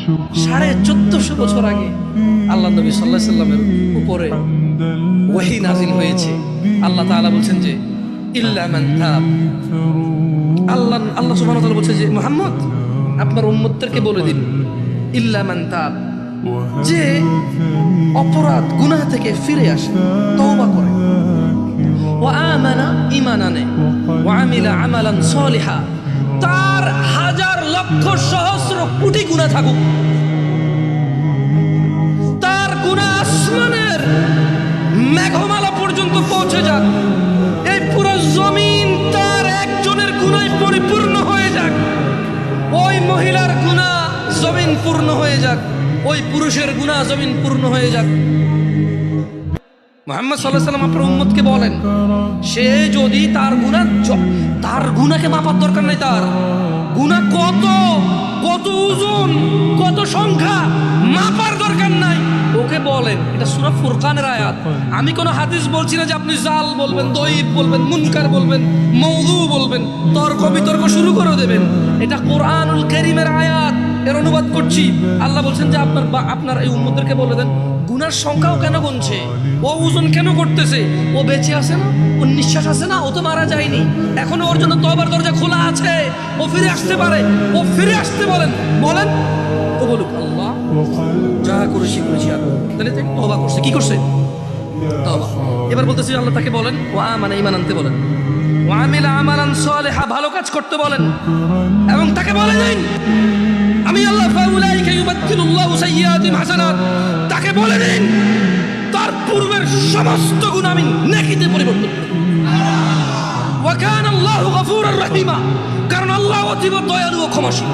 1450 বছর আগে আল্লাহ নবী সাল্লাল্লাহু আলাইহি সাল্লামের উপরে ওহী নাজিল হয়েছে। আল্লাহ তাআলা বলছেন যে ইল্লা মান তাব। আল্লাহ সুবহানাহু ওয়া তাআলা বলছেন যে মুহাম্মদ আপনার উম্মতদেরকে বলে দিন ইল্লা মান তাব, যে অপরাধ গুনাহ থেকে ফিরে আসে, তওবা করে, ওয়া আমানা ঈমান আনে, ওয়া আমিলা আমালান সলিহা, তার হাজার লক্ষ সহস্র কোটি গুনাহ থাকুক, তার গুনাহ আসমানের মেঘমালা পর্যন্ত পৌঁছে যাক, এই পুরো জমিন তার একজনের গুনায় পরিপূর্ণ হয়ে যাক, ওই মহিলার গুনাহ জমিন পূর্ণ হয়ে যাক, ওই পুরুষের গুনাহ জমিন পূর্ণ হয়ে যাক। মুহাম্মদ সাল্লাল্লাহু আলাইহি সাল্লাম আপনার উম্মতকে বলেন, সে যদি তার গুনাহকে মাপার দরকার নেই, তার গুনাহ কত ওজন, কত সংখ্যা মাপার দরকার নাই, ওকে বলেন। এটা সূরা ফুরকানের আয়াত। আমি কোনো হাদিস বলছি না যে আপনি জাল বলবেন, দঈফ বলবেন, মুনকার বলবেন, মওযু বলবেন, তর্ক বিতর্ক শুরু করে দেবেন। এটা কোরআনুল কারীমের আয়াত, এর অনুবাদ করছি। আল্লাহ বলছেন যে আপনার এই উম্মতদেরকে বলে দেন, গুনার সংখ্যাও কেন গুনছে, ও ওজন কেন করতেছে, ও বেঁচে আছে না, ও নিঃশ্বাস আছে না, ও তো মারা যায়নি, এখনো ওর জন্য তওবার দরজা খোলা আছে, ও ফিরে আসতে পারে, ও ফিরে আসতে বলেন। ও বলুক আল্লাহ যা করেছি আর তাহলে তওবা করছে, কি করছে, তওবা। এবার বলতেছি আল্লাহ তাকে বলেন ওয়া মানে ঈমান আনতে বলেন, ওয়া আমিলা আমালান সলিহা, ভালো কাজ করতে বলেন, এবং তাকে বলে দিন আমি আল্লাহ ফাউলাইকা ইউবাদদিলুল্লাহু সাইয়্যাতিহিম হাসানাত, তাকে বলে দিন তার পূর্বের সমস্ত গুনাহ আমি নেকিতে পরিবর্তন করব। ওয়া কানা আল্লাহু গফুরুর রহিমা, কারণ আল্লাহ অতীব দয়ালু ও ক্ষমাশীল।